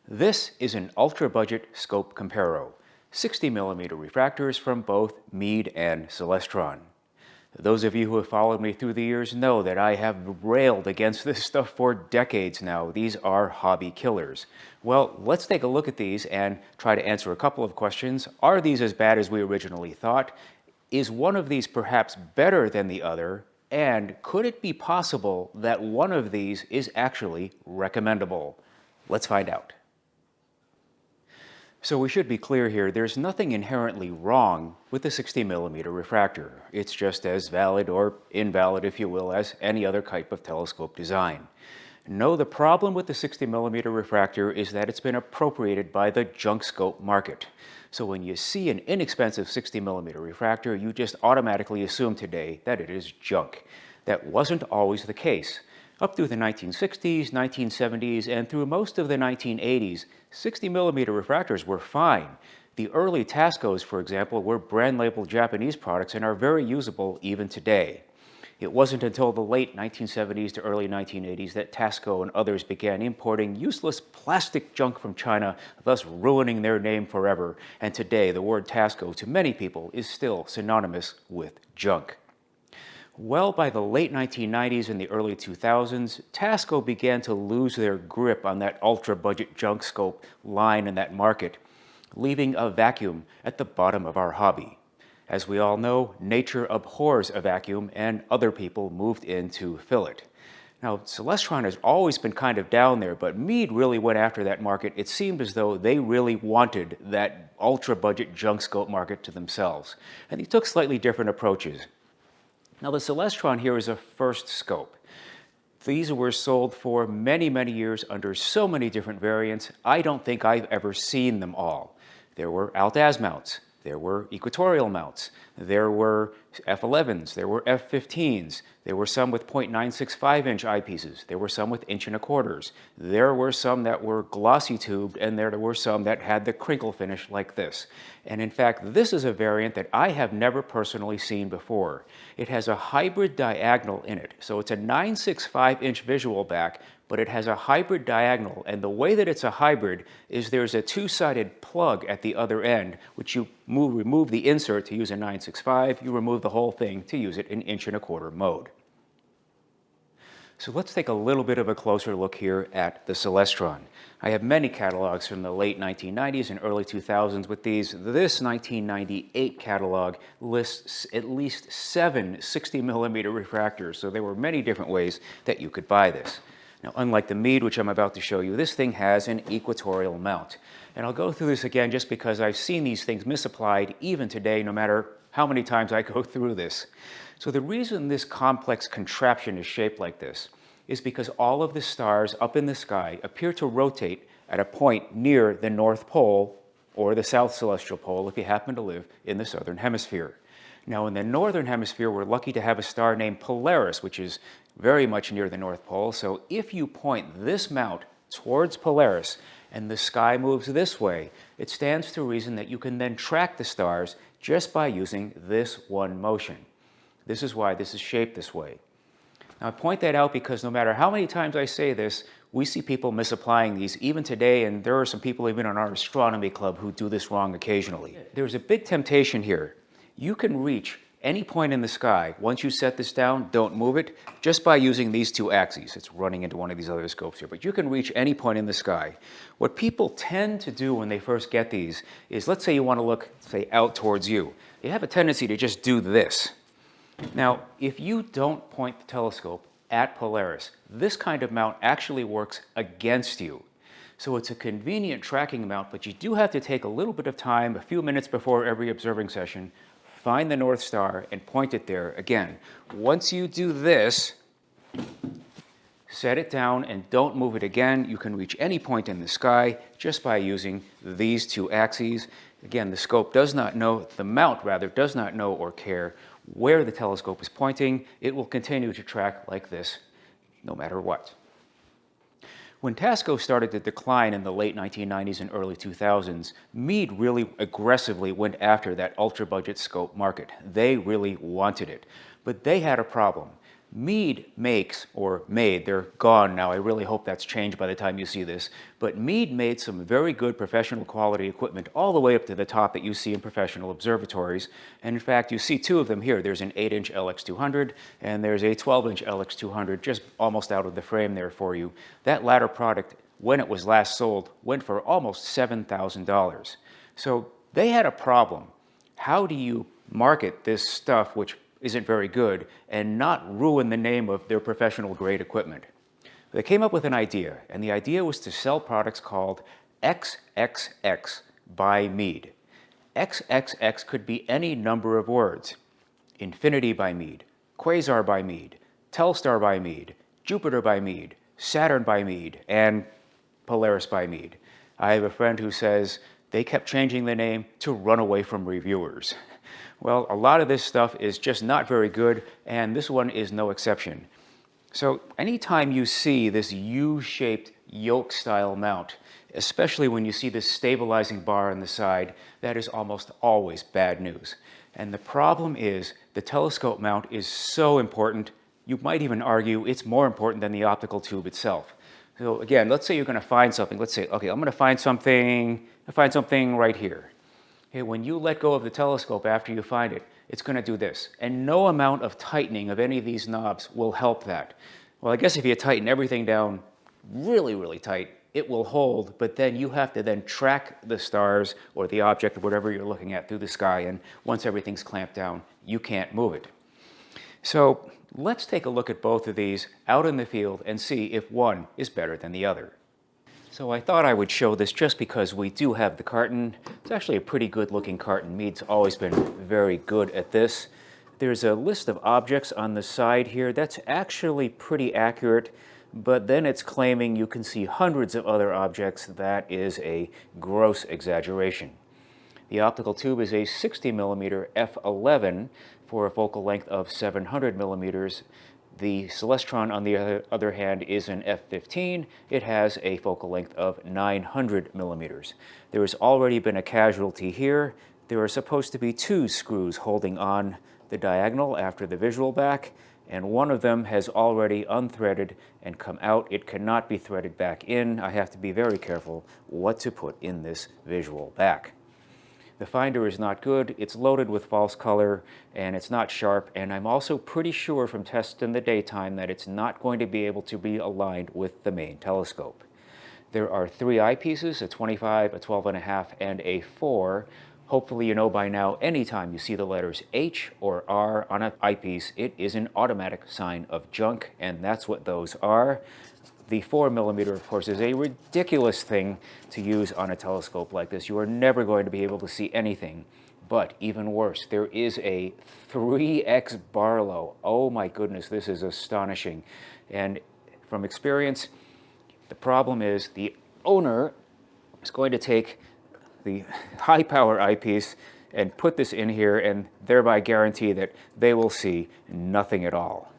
This is an ultra-budget scope comparo, 60mm refractors from both Meade and Celestron. Those of you who have followed me through the years know that I have railed against this stuff for decades now. These are hobby killers. Well, let's take a look at these and try to answer a couple of questions. Are these as bad as we originally thought? Is one of these perhaps better than the other? And could it be possible that one of these is actually recommendable? Let's find out. So we should be clear here, there's nothing inherently wrong with the 60mm refractor. It's just as valid or invalid, if you will, as any other type of telescope design. No, the problem with the 60mm refractor is that it's been appropriated by the junk scope market. So when you see an inexpensive 60mm refractor, you just automatically assume today that it is junk. That wasn't always the case. Up through the 1960s, 1970s, and through most of the 1980s, 60mm refractors were fine. The early Tascos, for example, were brand-labeled Japanese products and are very usable even today. It wasn't until the late 1970s to early 1980s that Tasco and others began importing useless plastic junk from China, thus ruining their name forever. And today, the word Tasco to many people is still synonymous with junk. Well, by the late 1990s and the early 2000s, Tasco began to lose their grip on that ultra-budget junk scope line in that market, leaving a vacuum at the bottom of our hobby. As we all know, nature abhors a vacuum, and other people moved in to fill it. Now, Celestron has always been kind of down there, but Meade really went after that market. It seemed as though they really wanted that ultra-budget junk scope market to themselves, and they took slightly different approaches. Now, the Celestron here is a FirstScope. These were sold for many, many years under so many different variants, I don't think I've ever seen them all. There were Alt-Az mounts, there were equatorial mounts, there were F11s, there were F15s, there were some with 0.965-inch eyepieces, there were some with 1.25 inch, there were some that were glossy tubed, and there were some that had the crinkle finish like this. And in fact, this is a variant that I have never personally seen before. It has a hybrid diagonal in it, so it's a 965-inch visual back, but it has a hybrid diagonal, and the way that it's a hybrid is there's a two-sided plug at the other end, which you remove the insert to use a 965, you remove the whole thing to use it in 1.25 inch mode. So let's take a little bit of a closer look here at the Celestron. I have many catalogs from the late 1990s and early 2000s with these. This 1998 catalog lists at least 7 60mm refractors, so there were many different ways that you could buy this. Now, unlike the Meade, which I'm about to show you, this thing has an equatorial mount. And I'll go through this again just because I've seen these things misapplied even today, no matter how many times I go through this. So the reason this complex contraption is shaped like this is because all of the stars up in the sky appear to rotate at a point near the North Pole or the South Celestial Pole if you happen to live in the Southern Hemisphere. Now, in the Northern Hemisphere, we're lucky to have a star named Polaris, which is very much near the North Pole. So if you point this mount towards Polaris and the sky moves this way, it stands to reason that you can then track the stars just by using this one motion. This is why this is shaped this way. Now, I point that out because no matter how many times I say this, we see people misapplying these even today, and there are some people even in our astronomy club who do this wrong occasionally. There's a big temptation here. You can reach any point in the sky. Once you set this down, don't move it, just by using these two axes. It's running into one of these other scopes here, but you can reach any point in the sky. What people tend to do when they first get these is, let's say you want to look, say, out towards you. You have a tendency to just do this. Now, if you don't point the telescope at Polaris, this kind of mount actually works against you. So it's a convenient tracking mount, but you do have to take a little bit of time, a few minutes before every observing session, find the North Star and point it there. Again, once you do this, set it down and don't move it again. You can reach any point in the sky just by using these two axes. Again, the scope does not know, the mount rather, does not know or care where the telescope is pointing. It will continue to track like this no matter what. When Tasco started to decline in the late 1990s and early 2000s, Meade really aggressively went after that ultra-budget scope market. They really wanted it. But they had a problem. Meade makes, or made, they're gone now, I really hope that's changed by the time you see this, but Meade made some very good professional quality equipment all the way up to the top that you see in professional observatories. And in fact, you see two of them here. There's an 8-inch LX200 and there's a 12-inch LX200 just almost out of the frame there for you. That latter product, when it was last sold, went for almost $7,000. So they had a problem. How do you market this stuff, which isn't very good, and not ruin the name of their professional grade equipment? They came up with an idea, and the idea was to sell products called XXX by Meade. XXX could be any number of words. Infinity by Meade, Quasar by Meade, Telstar by Meade, Jupiter by Meade, Saturn by Meade, and Polaris by Meade. I have a friend who says they kept changing the name to run away from reviewers. Well, a lot of this stuff is just not very good, and this one is no exception. So anytime you see this U-shaped yoke-style mount, especially when you see this stabilizing bar on the side, that is almost always bad news. And the problem is the telescope mount is so important, you might even argue it's more important than the optical tube itself. So again, let's say you're going to find something. Let's say, okay, I'm going to find something right here. Okay, when you let go of the telescope after you find it, it's going to do this. And no amount of tightening of any of these knobs will help that. Well, I guess if you tighten everything down really, really tight, it will hold, but then you have to then track the stars or the object or whatever you're looking at through the sky, and once everything's clamped down, you can't move it. So let's take a look at both of these out in the field and see if one is better than the other. So I thought I would show this just because we do have the carton. It's actually a pretty good looking carton. Meade's always been very good at this. There's a list of objects on the side here. That's actually pretty accurate, but then it's claiming you can see hundreds of other objects. That is a gross exaggeration. The optical tube is a 60 millimeter f11 for a focal length of 700 millimeters. The Celestron, on the other hand, is an f15. It has a focal length of 900 millimeters. There has already been a casualty here. There are supposed to be two screws holding on the diagonal after the visual back, and one of them has already unthreaded and come out. It cannot be threaded back in. I have to be very careful what to put in this visual back. The finder is not good, it's loaded with false color, and it's not sharp, and I'm also pretty sure from tests in the daytime that it's not going to be able to be aligned with the main telescope. There are three eyepieces, a 25, a 12.5, and a 4. Hopefully you know by now, anytime you see the letters H or R on an eyepiece, it is an automatic sign of junk, and that's what those are. The 4 millimeter, of course, is a ridiculous thing to use on a telescope like this. You are never going to be able to see anything. But even worse, there is a 3x Barlow. Oh my goodness, this is astonishing. And from experience, the problem is the owner is going to take the high power eyepiece and put this in here and thereby guarantee that they will see nothing at all.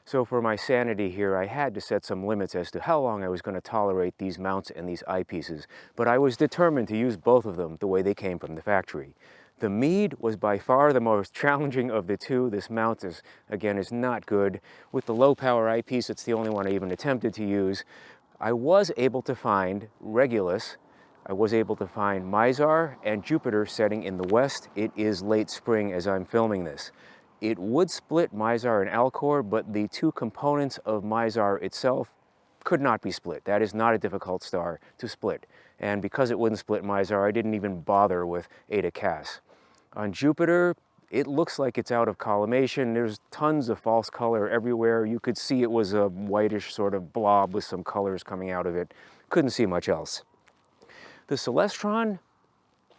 So for my sanity here, I had to set some limits as to how long I was going to tolerate these mounts and these eyepieces, but I was determined to use both of them the way they came from the factory. The Meade was by far the most challenging of the two. This mount is not good. With the low power eyepiece, it's the only one I even attempted to use. I was able to find Regulus. I was able to find Mizar and Jupiter setting in the west. It is late spring as I'm filming this. It would split Mizar and Alcor, but the two components of Mizar itself could not be split. That is not a difficult star to split. And because it wouldn't split Mizar, I didn't even bother with Eta Cas. On Jupiter, it looks like it's out of collimation. There's tons of false color everywhere. You could see it was a whitish sort of blob with some colors coming out of it. Couldn't see much else. The Celestron,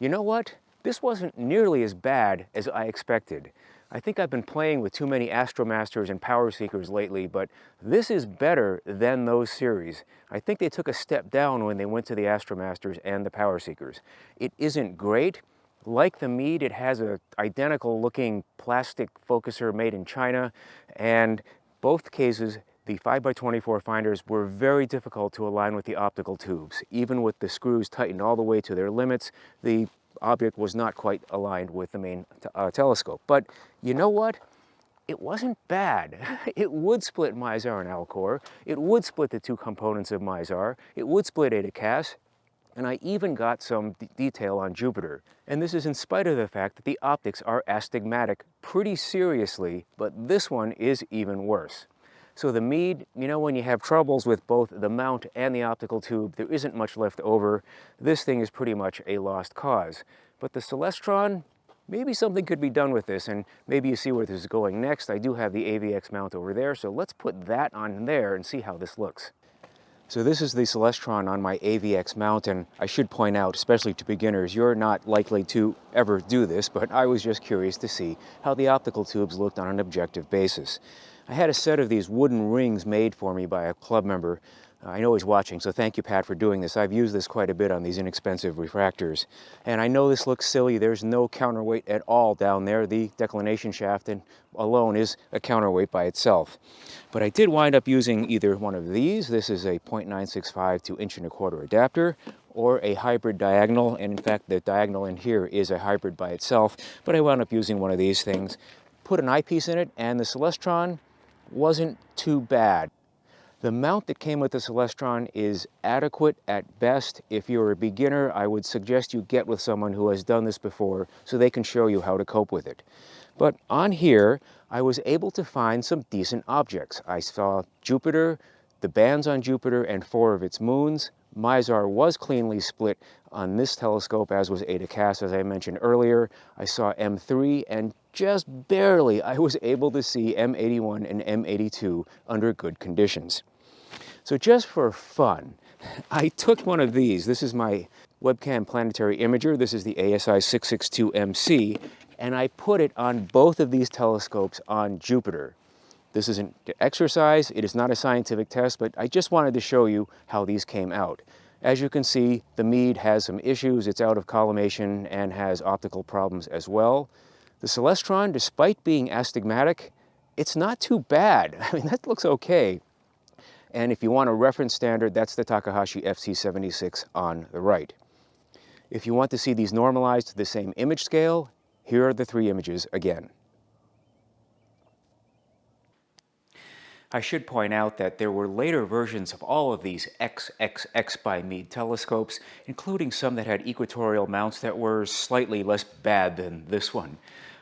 you know what? This wasn't nearly as bad as I expected. I think I've been playing with too many Astromasters and Power Seekers lately, but this is better than those series. I think they took a step down when they went to the Astromasters and the Power Seekers. It isn't great. Like the Meade, it has an identical looking plastic focuser made in China, and both cases, the 5x24 finders were very difficult to align with the optical tubes. Even with the screws tightened all the way to their limits, the object was not quite aligned with the main telescope. But you know what? it wasn't bad. It would split Mizar and Alcor. It would split the two components of Mizar. It would split Eta Cas. And I even got some detail on Jupiter. And this is in spite of the fact that the optics are astigmatic pretty seriously, but this one is even worse. So the Meade, you know, when you have troubles with both the mount and the optical tube, there isn't much left over. This thing is pretty much a lost cause. But the Celestron, maybe something could be done with this, and maybe you see where this is going next. I do have the AVX mount over there, so let's put that on there and see how this looks. So this is the Celestron on my AVX mount, and I should point out, especially to beginners, you're not likely to ever do this, but I was just curious to see how the optical tubes looked on an objective basis. I had a set of these wooden rings made for me by a club member. I know he's watching, so thank you, Pat, for doing this. I've used this quite a bit on these inexpensive refractors. And I know this looks silly. There's no counterweight at all down there. The declination shaft alone is a counterweight by itself. But I did wind up using either one of these. This is a 0.965 to 1.25" adapter, or a hybrid diagonal. And in fact, the diagonal in here is a hybrid by itself. But I wound up using one of these things. Put an eyepiece in it, and the Celestron wasn't too bad. The mount that came with the Celestron is adequate at best. If you're a beginner, I would suggest you get with someone who has done this before so they can show you how to cope with it. But on here, I was able to find some decent objects. I saw Jupiter, the bands on Jupiter, and 4 of its moons. Mizar was cleanly split on this telescope, as was Eta Cas, as I mentioned earlier. I saw M3, and just barely I was able to see M81 and M82 under good conditions. So just for fun, I took one of these. This is my webcam planetary imager. This is the ASI 662MC, and I put it on both of these telescopes on Jupiter. This isn't an exercise, it is not a scientific test, but I just wanted to show you how these came out. As you can see, the Meade has some issues. It's out of collimation and has optical problems as well. The Celestron, despite being astigmatic, it's not too bad. I mean, that looks okay. And if you want a reference standard, that's the Takahashi FC76 on the right. If you want to see these normalized to the same image scale, here are the 3 images again. I should point out that there were later versions of all of these XXX by Meade telescopes, including some that had equatorial mounts that were slightly less bad than this one.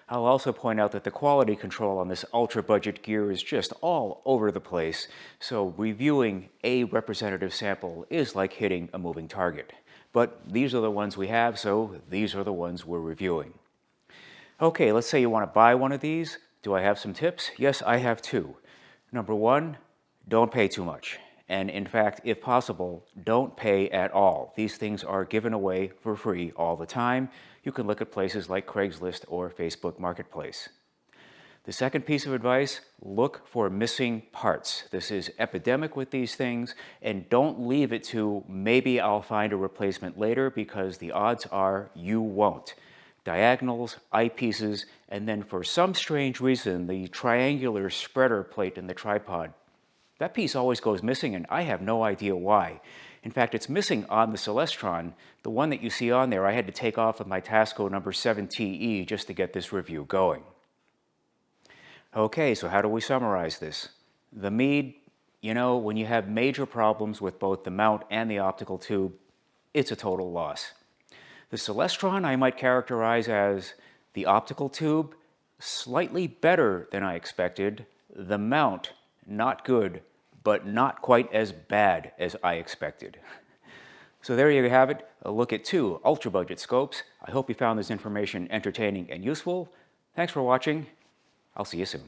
I'll also point out that the quality control on this ultra-budget gear is just all over the place, so reviewing a representative sample is like hitting a moving target. But these are the ones we have, so these are the ones we're reviewing. Okay, let's say you want to buy one of these. Do I have some tips? Yes, I have 2. Number 1, don't pay too much. And in fact, if possible, don't pay at all. These things are given away for free all the time. You can look at places like Craigslist or Facebook Marketplace. The second piece of advice, look for missing parts. This is epidemic with these things, and don't leave it to maybe I'll find a replacement later, because the odds are you won't. Diagonals, eyepieces, and then for some strange reason, the triangular spreader plate in the tripod. That piece always goes missing, and I have no idea why. In fact, it's missing on the Celestron. The one that you see on there, I had to take off with my Tasco number 7TE just to get this review going. Okay, so how do we summarize this? The Meade, you know, when you have major problems with both the mount and the optical tube, it's a total loss. The Celestron I might characterize as the optical tube, slightly better than I expected. The mount, not good, but not quite as bad as I expected. So there you have it, a look at 2 ultra-budget scopes. I hope you found this information entertaining and useful. Thanks for watching. I'll see you soon.